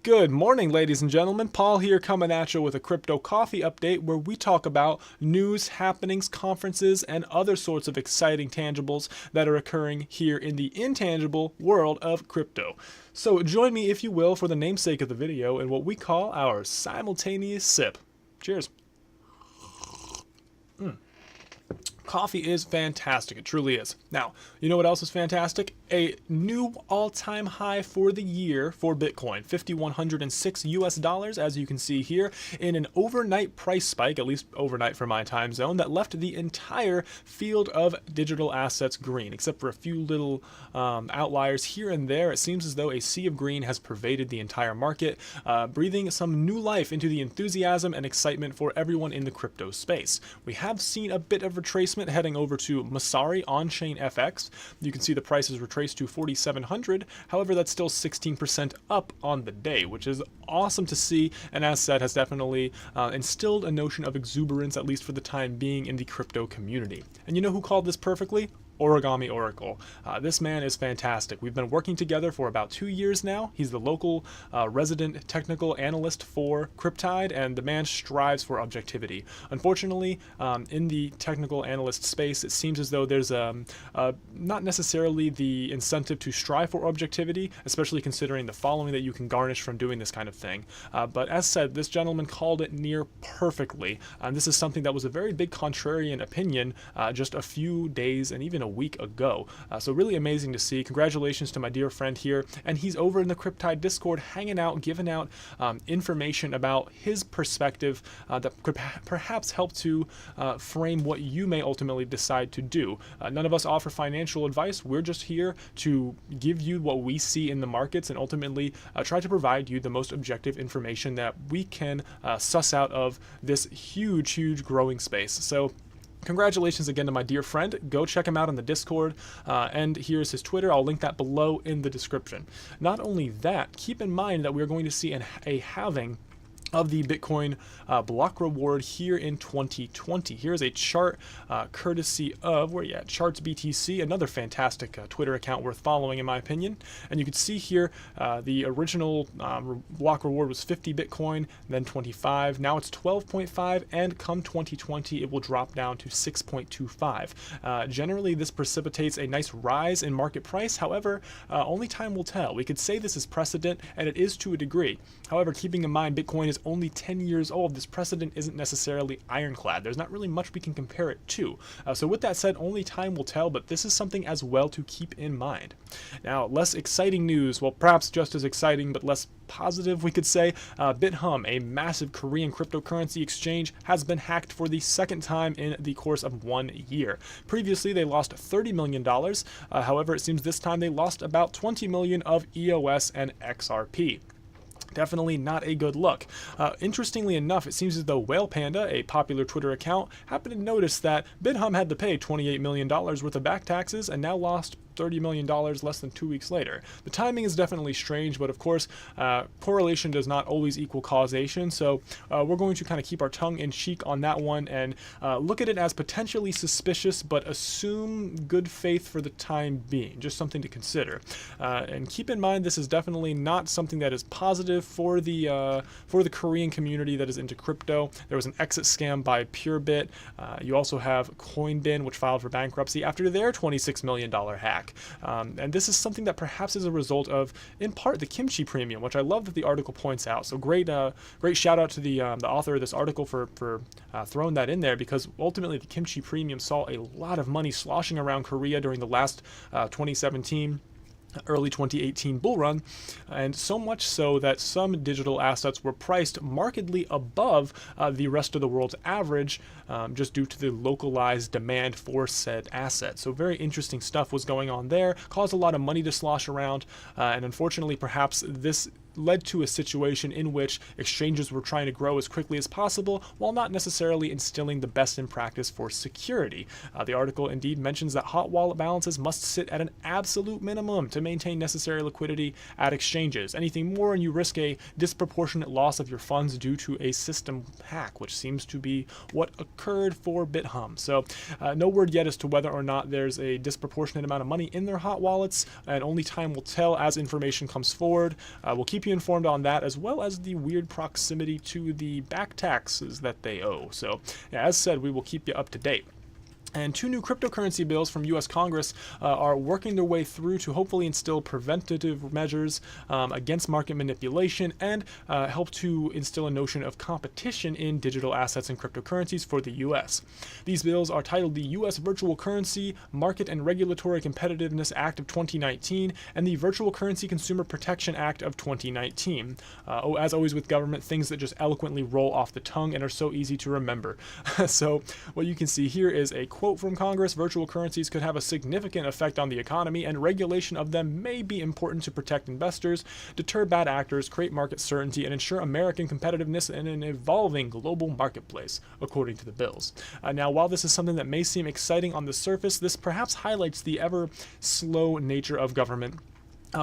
Good morning, ladies and gentlemen. Paul here coming at you with a crypto coffee update where we talk about news, happenings, conferences, and other sorts of exciting tangibles that are occurring here in the intangible world of crypto. So join me, if you will, for the namesake of the video in what we call our simultaneous sip. Cheers. Coffee is fantastic. It truly is. Now, you know what else is fantastic? A new all-time high for the year for Bitcoin, $5,106 as you can see here, in an overnight price spike, at least overnight for my time zone, that left the entire field of digital assets green, except for a few little outliers here and there. It seems as though a sea of green has pervaded the entire market, breathing some new life into the enthusiasm and excitement for everyone in the crypto space. We have seen a bit of retracement heading over to Masari on-chain FX. You can see the price is retraced to 4,700. However, that's still 16% up on the day, which is awesome to see, and as said, has definitely instilled a notion of exuberance, at least for the time being, in the crypto community. And you know who called this perfectly? Origami Oracle. This man is fantastic. We've been working together for about 2 years now. He's the local resident technical analyst for Cryptide, and the man strives for objectivity. Unfortunately, in the technical analyst space, it seems as though there's not necessarily the incentive to strive for objectivity, especially considering the following that you can garnish from doing this kind of thing. But as said, this gentleman called it near perfectly. This is something that was a very big contrarian opinion just a few days and even a week ago. So really amazing to see. Congratulations to my dear friend here, and he's over in the Cryptide Discord hanging out, giving out information about his perspective that could perhaps help to frame what you may ultimately decide to do. None of us offer financial advice. We're just here to give you what we see in the markets and ultimately try to provide you the most objective information that we can suss out of this huge growing space. So congratulations again to my dear friend. Go check him out on the Discord, and here's his Twitter. I'll link that below in the description. Not only that, keep in mind that we're going to see a halving of the Bitcoin block reward here in 2020. Here's a chart courtesy of, where you at? Charts BTC, another fantastic Twitter account worth following in my opinion. And you can see here the original block reward was 50 Bitcoin, then 25. Now it's 12.5, and come 2020 it will drop down to 6.25. Generally, this precipitates a nice rise in market price. However, only time will tell. We could say this is precedent, and it is to a degree. However, keeping in mind Bitcoin is only 10 years old, this precedent isn't necessarily ironclad. There's not really much we can compare it to. So with that said, only time will tell, but this is something as well to keep in mind. Now, less exciting news, well, perhaps just as exciting, but less positive, we could say. BitHum, a massive Korean cryptocurrency exchange, has been hacked for the second time in the course of 1 year. Previously, they lost $30 million. However, it seems this time they lost about 20 million of EOS and XRP. Definitely not a good look. Interestingly enough, it seems as though Whale Panda, a popular Twitter account, happened to notice that BitHum had to pay $28 million worth of back taxes and now lost $30 million less than 2 weeks later. The timing is definitely strange, but of course, correlation does not always equal causation, so we're going to kind of keep our tongue in cheek on that one and look at it as potentially suspicious, but assume good faith for the time being. Just something to consider. And keep in mind, this is definitely not something that is positive for the Korean community that is into crypto. There was an exit scam by Purebit. You also have Coinbin, which filed for bankruptcy after their $26 million hack. And this is something that perhaps is a result of, in part, the kimchi premium, which I love that the article points out. So great shout out to the author of this article for throwing that in there, because ultimately the kimchi premium saw a lot of money sloshing around Korea during the last 2017. Early 2018 bull run, and so much so that some digital assets were priced markedly above the rest of the world's average, just due to the localized demand for said asset. So very interesting stuff was going on there, caused a lot of money to slosh around, and unfortunately perhaps this led to a situation in which exchanges were trying to grow as quickly as possible while not necessarily instilling the best in practice for security. The article indeed mentions that hot wallet balances must sit at an absolute minimum to maintain necessary liquidity at exchanges. Anything more and you risk a disproportionate loss of your funds due to a system hack, which seems to be what occurred for BitHum. So no word yet as to whether or not there's a disproportionate amount of money in their hot wallets, and only time will tell as information comes forward. We'll keep keep you informed on that, as well as the weird proximity to the back taxes that they owe. So, yeah, as said, we will keep you up to date. And 2 new cryptocurrency bills from U.S. Congress are working their way through to hopefully instill preventative measures against market manipulation and help to instill a notion of competition in digital assets and cryptocurrencies for the U.S. These bills are titled the U.S. Virtual Currency Market and Regulatory Competitiveness Act of 2019 and the Virtual Currency Consumer Protection Act of 2019. As always with government, things that just eloquently roll off the tongue and are so easy to remember. So what you can see here is a quote from Congress: virtual currencies could have a significant effect on the economy, and regulation of them may be important to protect investors, deter bad actors, create market certainty, and ensure American competitiveness in an evolving global marketplace, according to the bills. Now, while this is something that may seem exciting on the surface, this perhaps highlights the ever slow nature of government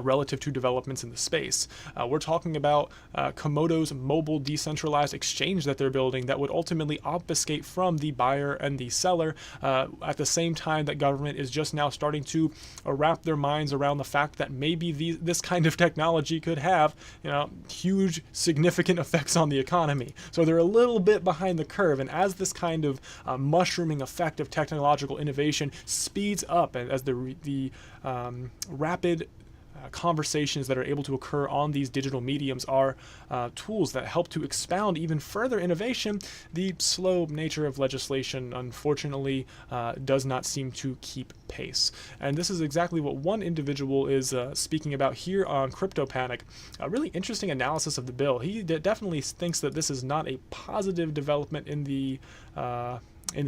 relative to developments in the space. We're talking about Komodo's mobile decentralized exchange that they're building that would ultimately obfuscate from the buyer and the seller at the same time that government is just now starting to wrap their minds around the fact that maybe this kind of technology could have, huge significant effects on the economy. So they're a little bit behind the curve, and as this kind of mushrooming effect of technological innovation speeds up as the rapid conversations that are able to occur on these digital mediums are tools that help to expound even further innovation, the slow nature of legislation, unfortunately, does not seem to keep pace. And this is exactly what one individual is speaking about here on Crypto Panic. A really interesting analysis of the bill. He definitely thinks that this is not a positive development in the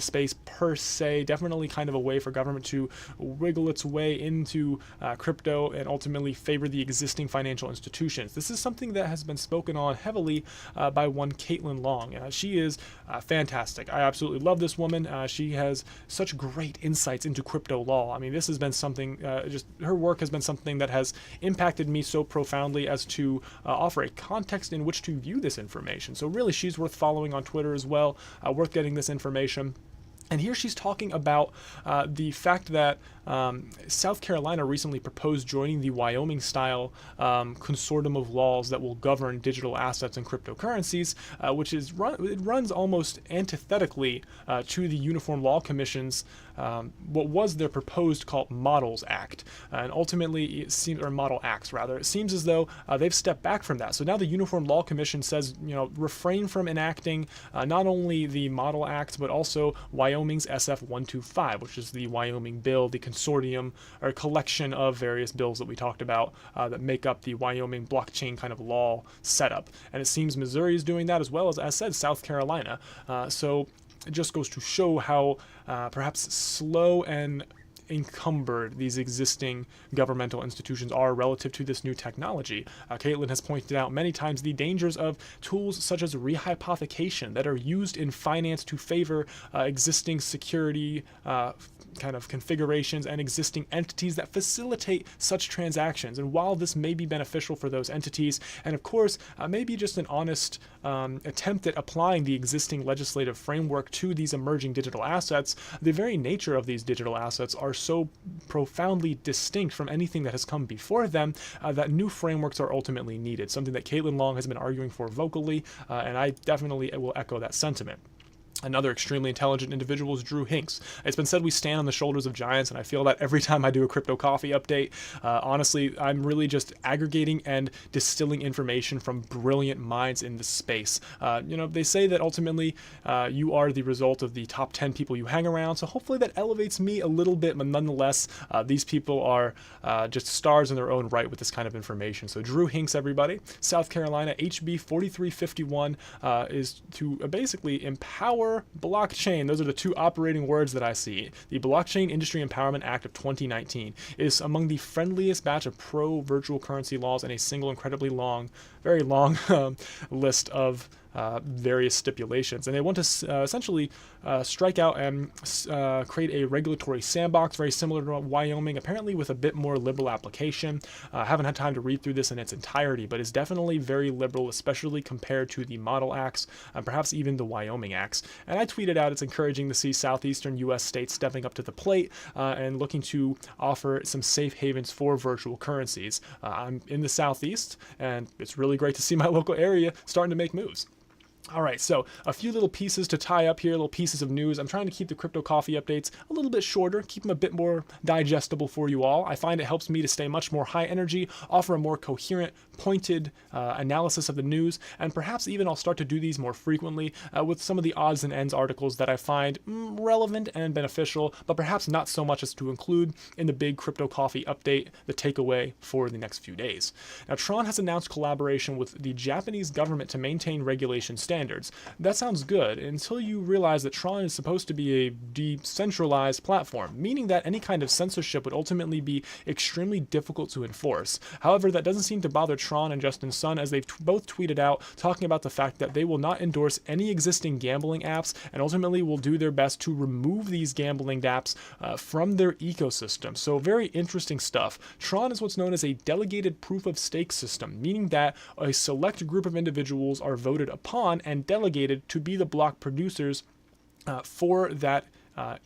space per se. Definitely kind of a way for government to wiggle its way into crypto and ultimately favor the existing financial institutions. This is something that has been spoken on heavily by one Caitlin Long. She is fantastic. I absolutely love this woman. She has such great insights into crypto law. I mean, this has been something, just her work has been something that has impacted me so profoundly as to offer a context in which to view this information. So really, she's worth following on Twitter as well, worth getting this information. And here she's talking about the fact that South Carolina recently proposed joining the Wyoming-style consortium of laws that will govern digital assets and cryptocurrencies, which it runs almost antithetically to the Uniform Law Commission's what was their proposed called Models Act, and ultimately it seems, or Model Acts rather. It seems as though they've stepped back from that. So now the Uniform Law Commission says, refrain from enacting not only the Model Acts but also Wyoming's SF 125, which is the Wyoming bill, the consortium or collection of various bills that we talked about that make up the Wyoming blockchain kind of law setup. And it seems Missouri is doing that, as well as said, South Carolina. So it just goes to show how perhaps slow and encumbered these existing governmental institutions are relative to this new technology. Caitlin has pointed out many times the dangers of tools such as rehypothecation that are used in finance to favor existing security kind of configurations and existing entities that facilitate such transactions. And while this may be beneficial for those entities, and of course may be just an honest attempt at applying the existing legislative framework to these emerging digital assets, the very nature of these digital assets are so profoundly distinct from anything that has come before them that new frameworks are ultimately needed, something that Caitlin Long has been arguing for vocally, and I definitely will echo that sentiment. Another extremely intelligent individual is Drew Hinks. It's been said we stand on the shoulders of giants, and I feel that every time I do a Crypto Coffee update. Honestly, I'm really just aggregating and distilling information from brilliant minds in the space. They say that ultimately you are the result of the top 10 people you hang around, so hopefully that elevates me a little bit, but nonetheless, these people are just stars in their own right with this kind of information. So Drew Hinks, everybody. South Carolina, HB 4351 is to basically empower blockchain. Those are the two operating words that I see. The Blockchain Industry Empowerment Act of 2019 is among the friendliest batch of pro virtual currency laws in a single incredibly long, very long list of various stipulations. And they want to essentially strike out and create a regulatory sandbox very similar to Wyoming, apparently with a bit more liberal application. I haven't had time to read through this in its entirety, but it's definitely very liberal, especially compared to the model acts, and perhaps even the Wyoming acts. And I tweeted out it's encouraging to see southeastern U.S. states stepping up to the plate and looking to offer some safe havens for virtual currencies. I'm in the southeast, and it's really great to see my local area starting to make moves. All right, so a few little pieces to tie up here, little pieces of news. I'm trying to keep the Crypto Coffee updates a little bit shorter, keep them a bit more digestible for you all. I find it helps me to stay much more high energy, offer a more coherent, pointed analysis of the news, and perhaps even I'll start to do these more frequently with some of the odds and ends articles that I find relevant and beneficial, but perhaps not so much as to include in the big Crypto Coffee update, the takeaway for the next few days. Now, Tron has announced collaboration with the Japanese government to maintain regulation standards. That sounds good until you realize that Tron is supposed to be a decentralized platform, meaning that any kind of censorship would ultimately be extremely difficult to enforce. However, that doesn't seem to bother Tron and Justin Sun, as they've both tweeted out talking about the fact that they will not endorse any existing gambling apps and ultimately will do their best to remove these gambling apps from their ecosystem. So very interesting stuff. Tron is what's known as a delegated proof of stake system, meaning that a select group of individuals are voted upon and delegated to be the block producers for that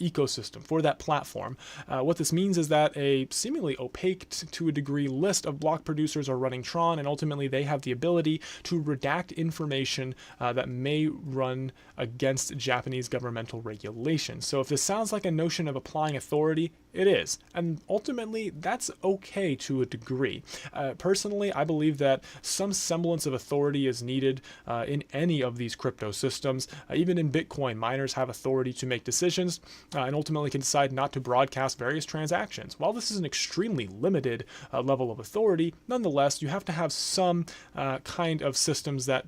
ecosystem, for that platform. What this means is that a seemingly opaque to a degree list of block producers are running Tron, and ultimately they have the ability to redact information that may run against Japanese governmental regulations. So if this sounds like a notion of applying authority, it is. And ultimately, that's okay to a degree. Personally, I believe that some semblance of authority is needed in any of these crypto systems. Even in Bitcoin, miners have authority to make decisions and ultimately can decide not to broadcast various transactions. While this is an extremely limited level of authority, nonetheless, you have to have some kind of systems that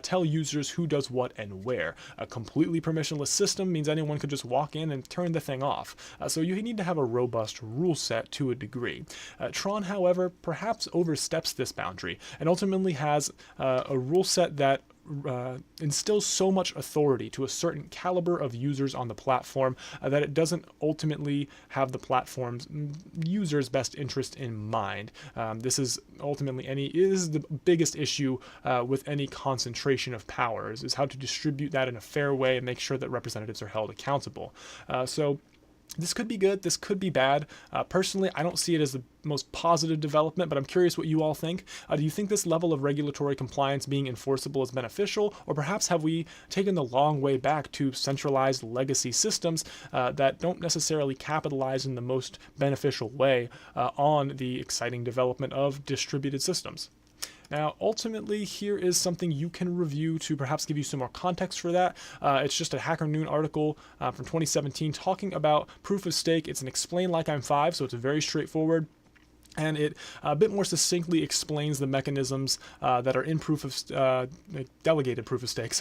tell users who does what and where. A completely permissionless system means anyone could just walk in and turn the thing off. So you need to have a robust rule set to a degree. Tron, however, perhaps oversteps this boundary and ultimately has a rule set that instills so much authority to a certain caliber of users on the platform that it doesn't ultimately have the platform's users' best interest in mind. This is ultimately the biggest issue with any concentration of powers, is how to distribute that in a fair way and make sure that representatives are held accountable. So this could be good, this could be bad. Personally, I don't see it as the most positive development, but I'm curious what you all think. Do you think this level of regulatory compliance being enforceable is beneficial, or perhaps have we taken the long way back to centralized legacy systems that don't necessarily capitalize in the most beneficial way on the exciting development of distributed systems? Now, ultimately, here is something you can review to perhaps give you some more context for that. It's just a Hacker Noon article from 2017 talking about proof of stake. It's an explain like I'm 5, so it's very straightforward. And it a bit more succinctly explains the mechanisms that are in delegated proof of stake,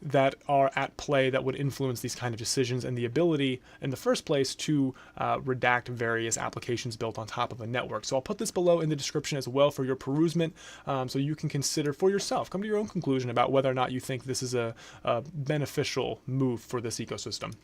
that are at play that would influence these kind of decisions, and the ability in the first place to redact various applications built on top of a network. So I'll put this below in the description as well for your perusement, so you can consider for yourself, come to your own conclusion about whether or not you think this is a beneficial move for this ecosystem.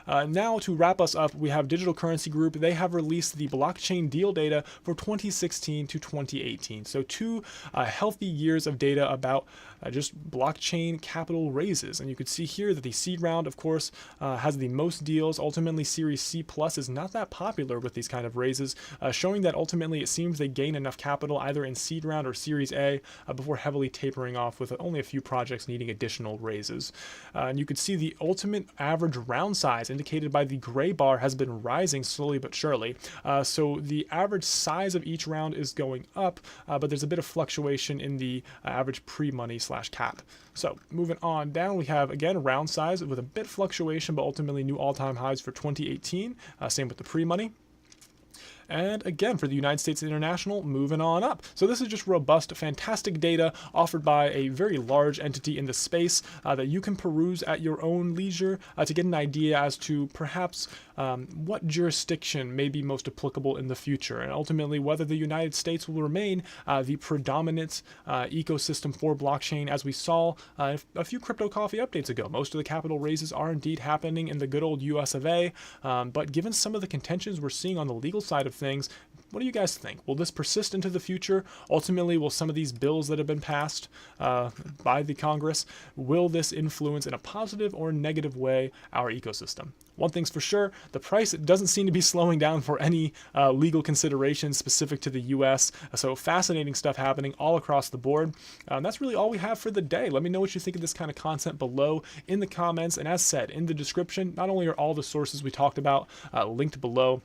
Now, to wrap us up, we have Digital Currency Group. They have released the blockchain deal data for 2016 to 2018. So 2 healthy years of data about just blockchain capital raises. And you could see here that the seed round, of course, has the most deals. Ultimately, Series C Plus is not that popular with these kind of raises, showing that ultimately it seems they gain enough capital either in seed round or Series A before heavily tapering off with only a few projects needing additional raises. And you could see the ultimate average round size indicated by the gray bar has been rising slowly but surely. So the average size of each round is going up, but there's a bit of fluctuation in the average pre-money / cap. So moving on down, we have again round size with a bit of fluctuation, but ultimately new all-time highs for 2018. Same with the pre-money. And again, for the United States International, moving on up. So this is just robust, fantastic data offered by a very large entity in the space that you can peruse at your own leisure to get an idea as to perhaps what jurisdiction may be most applicable in the future, and ultimately whether the United States will remain the predominant ecosystem for blockchain, as we saw a few crypto coffee updates ago. Most of the capital raises are indeed happening in the good old US of A, but given some of the contentions we're seeing on the legal side of things, what do you guys think? Will this persist into the future? Ultimately, will some of these bills that have been passed by the Congress, will this influence in a positive or negative way our ecosystem? One thing's for sure, the price doesn't seem to be slowing down for any legal considerations specific to the US. So fascinating stuff happening all across the board. That's really all we have for the day. Let me know what you think of this kind of content below in the comments. And as said, in the description, not only are all the sources we talked about linked below,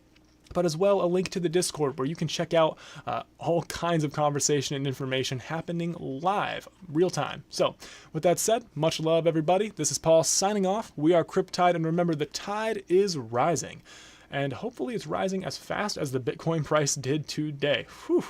but as well a link to the Discord where you can check out all kinds of conversation and information happening live, real time. So with that said, much love everybody. This is Paul signing off. We are Cryptide, and remember, the tide is rising. And hopefully it's rising as fast as the Bitcoin price did today. Whew.